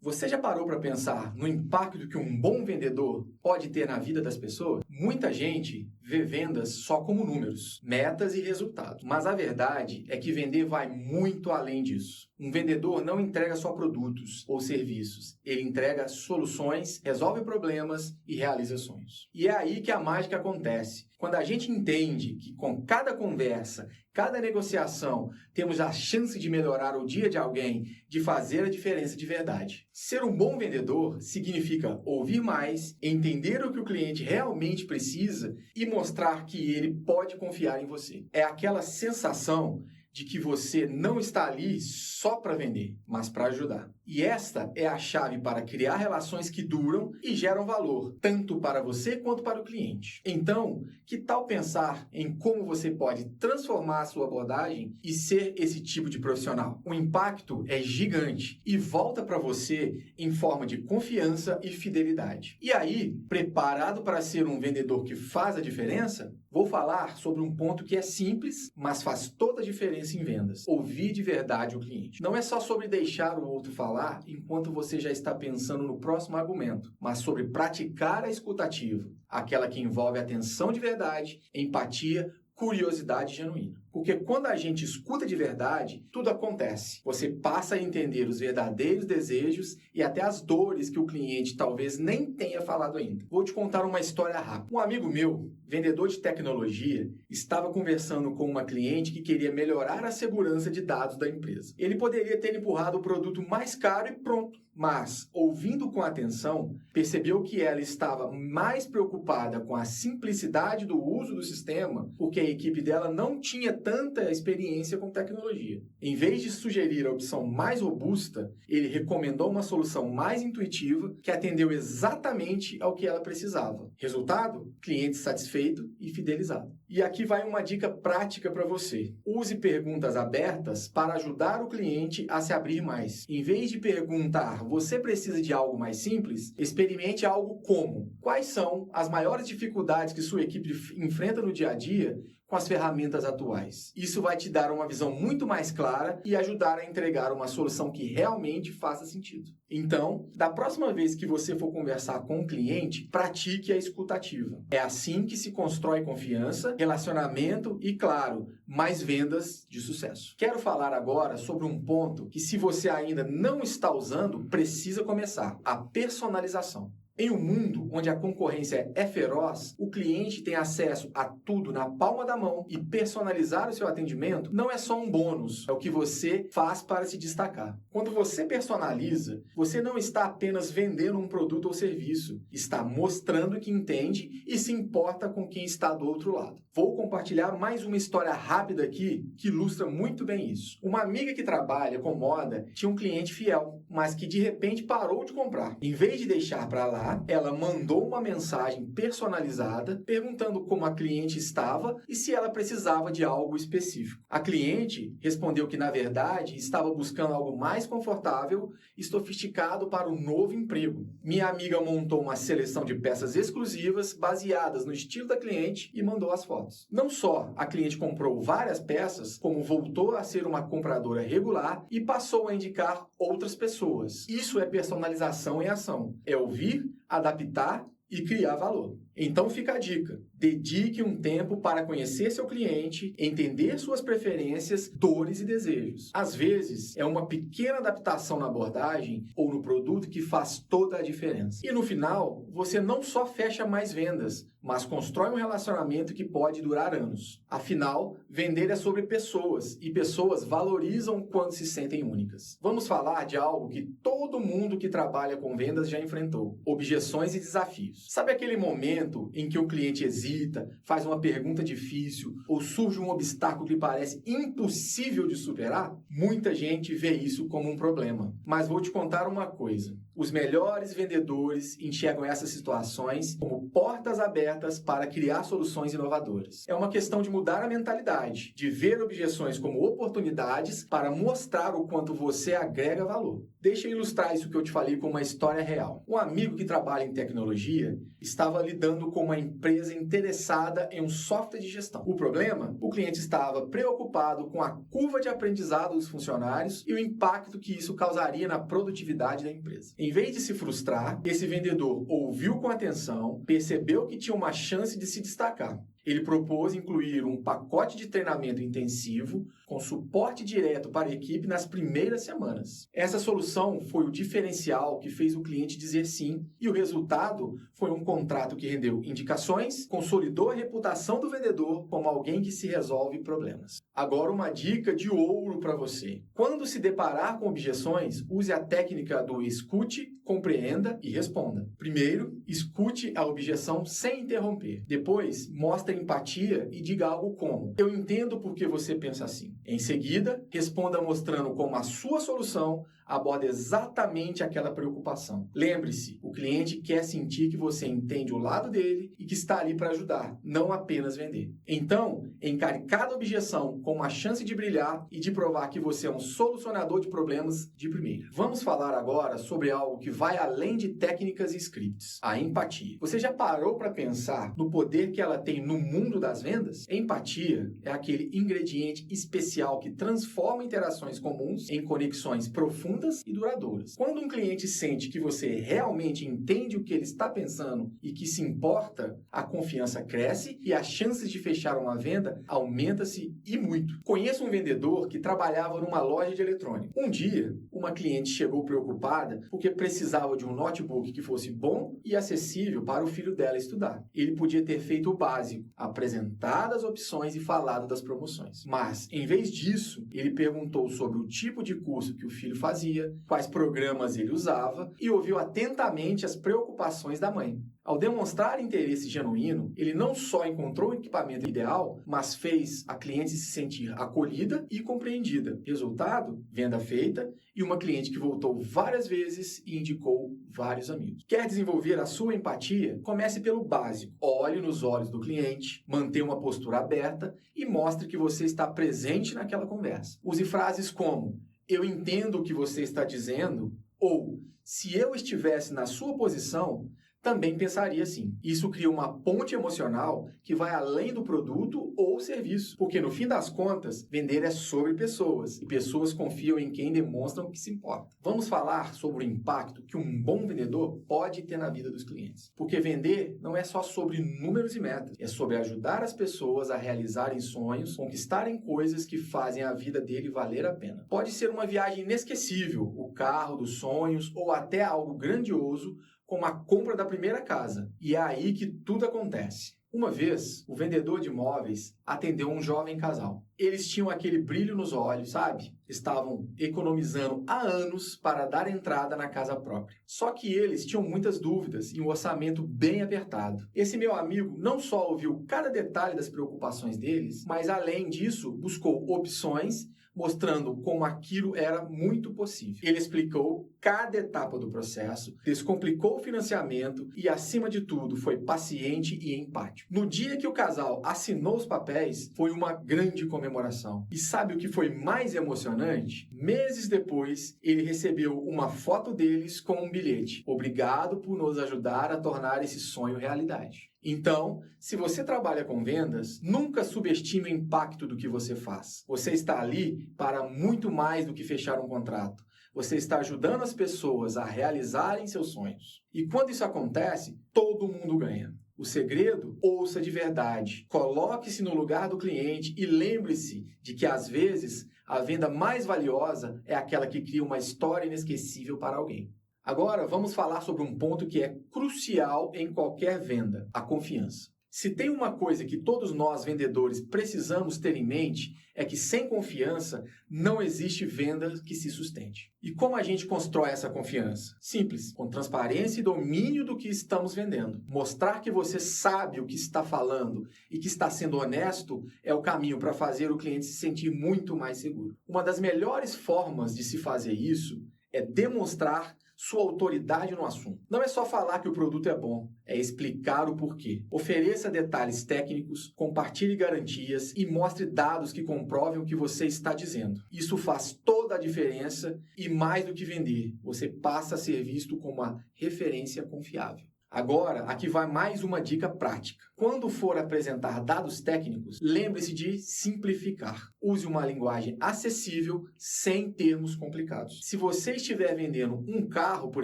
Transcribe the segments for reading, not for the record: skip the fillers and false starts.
Você já parou para pensar no impacto que um bom vendedor pode ter na vida das pessoas? Muita gente vê vendas só como números, metas e resultados. Mas a verdade é que vender vai muito além disso. Um vendedor não entrega só produtos ou serviços. Ele entrega soluções, resolve problemas e realiza sonhos. E é aí que a mágica acontece. Quando a gente entende que com cada conversa, cada negociação, temos a chance de melhorar o dia de alguém, de fazer a diferença de verdade. Ser um bom vendedor significa ouvir mais, entender o que o cliente realmente precisa e mostrar que ele pode confiar em você. É aquela sensação de que você não está ali só para vender, mas para ajudar. E esta é a chave para criar relações que duram e geram valor, tanto para você quanto para o cliente. Então, que tal pensar em como você pode transformar a sua abordagem e ser esse tipo de profissional? O impacto é gigante e volta para você em forma de confiança e fidelidade. E aí, preparado para ser um vendedor que faz a diferença? Vou falar sobre um ponto que é simples, mas faz toda a diferença em vendas. Ouvir de verdade o cliente. Não é só sobre deixar o outro falar enquanto você já está pensando no próximo argumento, mas sobre praticar a escutativa, aquela que envolve atenção de verdade, empatia, curiosidade genuína. Porque quando a gente escuta de verdade, tudo acontece. Você passa a entender os verdadeiros desejos e até as dores que o cliente talvez nem tenha falado ainda. Vou te contar uma história rápida. Um amigo meu, vendedor de tecnologia, estava conversando com uma cliente que queria melhorar a segurança de dados da empresa. Ele poderia ter empurrado o produto mais caro e pronto. Mas, ouvindo com atenção, percebeu que ela estava mais preocupada com a simplicidade do uso do sistema, porque a equipe dela não tinha tanta experiência com tecnologia. Em vez de sugerir a opção mais robusta, ele recomendou uma solução mais intuitiva que atendeu exatamente ao que ela precisava. Resultado? Cliente satisfeito e fidelizado. E aqui vai uma dica prática para você. Use perguntas abertas para ajudar o cliente a se abrir mais. Em vez de perguntar, você precisa de algo mais simples? Experimente algo como: quais são as maiores dificuldades que sua equipe enfrenta no dia a dia com as ferramentas atuais? Isso vai te dar uma visão muito mais clara e ajudar a entregar uma solução que realmente faça sentido. Então, da próxima vez que você for conversar com um cliente, pratique a escutativa. É assim que se constrói confiança, relacionamento e, claro, mais vendas de sucesso. Quero falar agora sobre um ponto que, se você ainda não está usando, precisa começar: a personalização. Em um mundo onde a concorrência é feroz, o cliente tem acesso a tudo na palma da mão e personalizar o seu atendimento não é só um bônus, é o que você faz para se destacar. Quando você personaliza, você não está apenas vendendo um produto ou serviço, está mostrando que entende e se importa com quem está do outro lado. Vou compartilhar mais uma história rápida aqui que ilustra muito bem isso. Uma amiga que trabalha com moda tinha um cliente fiel, mas que de repente parou de comprar. Em vez de deixar para lá, ela mandou uma mensagem personalizada perguntando como a cliente estava e se ela precisava de algo específico. A cliente respondeu que, na verdade, estava buscando algo mais confortável e sofisticado para o novo emprego. Minha amiga montou uma seleção de peças exclusivas baseadas no estilo da cliente e mandou as fotos. Não só a cliente comprou várias peças, como voltou a ser uma compradora regular e passou a indicar outras pessoas. Isso é personalização em ação. É ouvir, adaptar e criar valor. Então fica a dica: dedique um tempo para conhecer seu cliente, entender suas preferências, dores e desejos. Às vezes, é uma pequena adaptação na abordagem ou no produto que faz toda a diferença. E no final, você não só fecha mais vendas, mas constrói um relacionamento que pode durar anos. Afinal, vender é sobre pessoas, e pessoas valorizam quando se sentem únicas. Vamos falar de algo que todo mundo que trabalha com vendas já enfrentou: objeções e desafios. Sabe aquele momento em que o cliente hesita, faz uma pergunta difícil ou surge um obstáculo que parece impossível de superar? Muita gente vê isso como um problema. Mas vou te contar uma coisa: os melhores vendedores enxergam essas situações como portas abertas abertas para criar soluções inovadoras. É uma questão de mudar a mentalidade, de ver objeções como oportunidades para mostrar o quanto você agrega valor. Deixa eu ilustrar isso que eu te falei com uma história real. Um amigo que trabalha em tecnologia estava lidando com uma empresa interessada em um software de gestão. O problema? O cliente estava preocupado com a curva de aprendizado dos funcionários e o impacto que isso causaria na produtividade da empresa. Em vez de se frustrar, esse vendedor ouviu com atenção, percebeu que tinha uma chance de se destacar. Ele propôs incluir um pacote de treinamento intensivo com suporte direto para a equipe nas primeiras semanas. Essa solução foi o diferencial que fez o cliente dizer sim, e o resultado foi um contrato que rendeu indicações, consolidou a reputação do vendedor como alguém que se resolve problemas. Agora uma dica de ouro para você. Quando se deparar com objeções, use a técnica do escute, compreenda e responda. Primeiro, escute a objeção sem interromper. Depois, mostre empatia e diga algo como: eu entendo por que você pensa assim. Em seguida, responda mostrando como a sua solução aborda exatamente aquela preocupação. Lembre-se, o cliente quer sentir que você entende o lado dele e que está ali para ajudar, não apenas vender. Então, encare cada objeção com uma chance de brilhar e de provar que você é um solucionador de problemas de primeira. Vamos falar agora sobre algo que vai além de técnicas e scripts: a empatia. Você já parou para pensar no poder que ela tem no mundo das vendas? Empatia é aquele ingrediente especial que transforma interações comuns em conexões profundas e duradouras. Quando um cliente sente que você realmente entende o que ele está pensando e que se importa, a confiança cresce e as chances de fechar uma venda aumenta-se e muito. Conheço um vendedor que trabalhava numa loja de eletrônica. Um dia, uma cliente chegou preocupada porque precisava de um notebook que fosse bom e acessível para o filho dela estudar. Ele podia ter feito o básico, apresentado as opções e falado das promoções. Mas, em vez disso, ele perguntou sobre o tipo de curso que o filho fazia, quais programas ele usava e ouviu atentamente as preocupações da mãe. Ao demonstrar interesse genuíno, ele não só encontrou o equipamento ideal, mas fez a cliente se sentir acolhida e compreendida. Resultado? Venda feita e uma cliente que voltou várias vezes e indicou vários amigos. Quer desenvolver a sua empatia? Comece pelo básico. Olhe nos olhos do cliente, mantenha uma postura aberta e mostre que você está presente naquela conversa. Use frases como: eu entendo o que você está dizendo, ou se eu estivesse na sua posição, também pensaria assim. Isso cria uma ponte emocional que vai além do produto ou serviço, porque no fim das contas, vender é sobre pessoas, e pessoas confiam em quem demonstram que se importa. Vamos falar sobre o impacto que um bom vendedor pode ter na vida dos clientes. Porque vender não é só sobre números e metas, é sobre ajudar as pessoas a realizarem sonhos, conquistarem coisas que fazem a vida dele valer a pena. Pode ser uma viagem inesquecível, o carro dos sonhos, ou até algo grandioso, como a compra da primeira casa. E é aí que tudo acontece. Uma vez, o vendedor de imóveis atendeu um jovem casal. Eles tinham aquele brilho nos olhos, sabe? Estavam economizando há anos para dar entrada na casa própria. Só que eles tinham muitas dúvidas e um orçamento bem apertado. Esse meu amigo não só ouviu cada detalhe das preocupações deles, mas além disso, buscou opções mostrando como aquilo era muito possível. Ele explicou cada etapa do processo, descomplicou o financiamento e, acima de tudo, foi paciente e empático. No dia que o casal assinou os papéis, foi uma grande comemoração. E sabe o que foi mais emocionante? Meses depois, ele recebeu uma foto deles com um bilhete: obrigado por nos ajudar a tornar esse sonho realidade. Então, se você trabalha com vendas, nunca subestime o impacto do que você faz. Você está ali para muito mais do que fechar um contrato. Você está ajudando as pessoas a realizarem seus sonhos. E quando isso acontece, todo mundo ganha. O segredo? Ouça de verdade. Coloque-se no lugar do cliente e lembre-se de que, às vezes, a venda mais valiosa é aquela que cria uma história inesquecível para alguém. Agora, vamos falar sobre um ponto que é crucial em qualquer venda: a confiança. Se tem uma coisa que todos nós vendedores precisamos ter em mente, é que sem confiança não existe venda que se sustente. E como a gente constrói essa confiança? Simples, com transparência e domínio do que estamos vendendo. Mostrar que você sabe o que está falando e que está sendo honesto é o caminho para fazer o cliente se sentir muito mais seguro. Uma das melhores formas de se fazer isso é demonstrar sua autoridade no assunto. Não é só falar que o produto é bom, é explicar o porquê. Ofereça detalhes técnicos, compartilhe garantias e mostre dados que comprovem o que você está dizendo. Isso faz toda a diferença e, mais do que vender, você passa a ser visto como uma referência confiável. Agora, aqui vai mais uma dica prática. Quando for apresentar dados técnicos, lembre-se de simplificar. Use uma linguagem acessível, sem termos complicados. Se você estiver vendendo um carro, por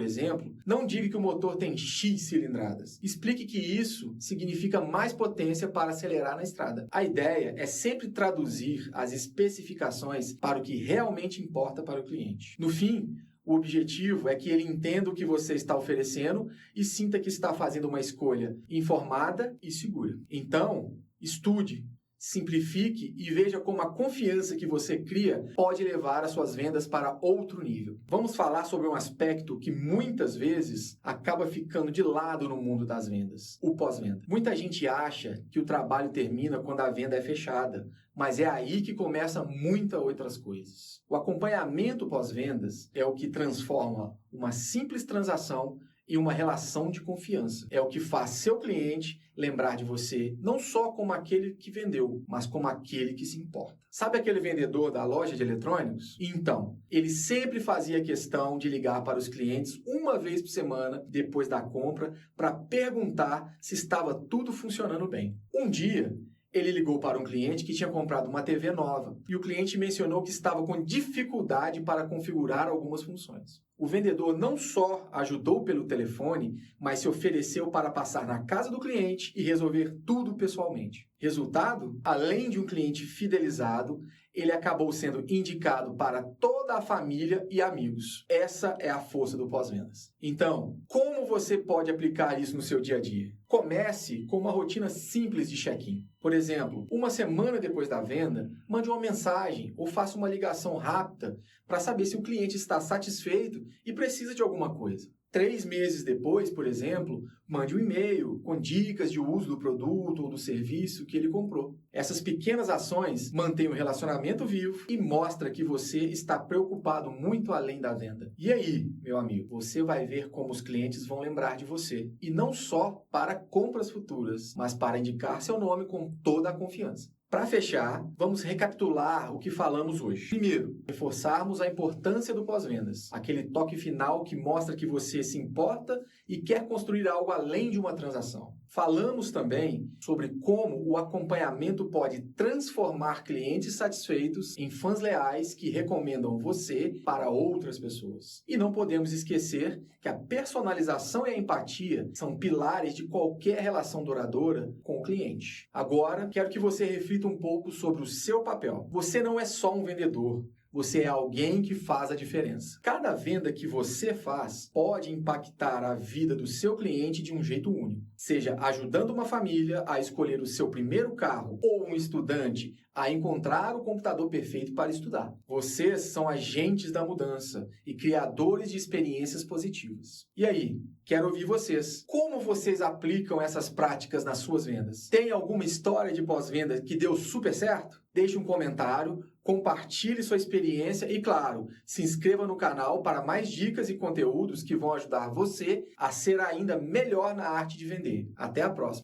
exemplo, não diga que o motor tem X cilindradas. Explique que isso significa mais potência para acelerar na estrada. A ideia é sempre traduzir as especificações para o que realmente importa para o cliente. No fim, o objetivo é que ele entenda o que você está oferecendo e sinta que está fazendo uma escolha informada e segura. Então, estude, simplifique e veja como a confiança que você cria pode levar as suas vendas para outro nível. Vamos falar sobre um aspecto que muitas vezes acaba ficando de lado no mundo das vendas: o pós-venda. Muita gente acha que o trabalho termina quando a venda é fechada, mas é aí que começa muitas outras coisas. O acompanhamento pós-vendas é o que transforma uma simples transação em uma relação de confiança. É o que faz seu cliente lembrar de você não só como aquele que vendeu, mas como aquele que se importa. Sabe aquele vendedor da loja de eletrônicos? Então, ele sempre fazia questão de ligar para os clientes uma vez por semana depois da compra para perguntar se estava tudo funcionando bem. Um dia, ele ligou para um cliente que tinha comprado uma TV nova e o cliente mencionou que estava com dificuldade para configurar algumas funções. O vendedor não só ajudou pelo telefone, mas se ofereceu para passar na casa do cliente e resolver tudo pessoalmente. Resultado? Além de um cliente fidelizado, ele acabou sendo indicado para toda a família e amigos. Essa é a força do pós-vendas. Então, como você pode aplicar isso no seu dia a dia? Comece com uma rotina simples de check-in. Por exemplo, uma semana depois da venda, mande uma mensagem ou faça uma ligação rápida para saber se o cliente está satisfeito e precisa de alguma coisa. 3 meses depois, por exemplo, mande um e-mail com dicas de uso do produto ou do serviço que ele comprou. Essas pequenas ações mantêm o relacionamento vivo e mostram que você está preocupado muito além da venda. E aí, meu amigo, você vai ver como os clientes vão lembrar de você. E não só para compras futuras, mas para indicar seu nome com toda a confiança. Para fechar, vamos recapitular o que falamos hoje. Primeiro, reforçarmos a importância do pós-vendas, aquele toque final que mostra que você se importa e quer construir algo além de uma transação. Falamos também sobre como o acompanhamento pode transformar clientes satisfeitos em fãs leais que recomendam você para outras pessoas. E não podemos esquecer que a personalização e a empatia são pilares de qualquer relação duradoura com o cliente. Agora, quero que você reflita um pouco sobre o seu papel. Você não é só um vendedor. Você é alguém que faz a diferença. Cada venda que você faz pode impactar a vida do seu cliente de um jeito único. Seja ajudando uma família a escolher o seu primeiro carro ou um estudante a encontrar o computador perfeito para estudar. Vocês são agentes da mudança e criadores de experiências positivas. E aí, quero ouvir vocês. Como vocês aplicam essas práticas nas suas vendas? Tem alguma história de pós-venda que deu super certo? Deixe um comentário, compartilhe sua experiência e, claro, se inscreva no canal para mais dicas e conteúdos que vão ajudar você a ser ainda melhor na arte de vender. Até a próxima!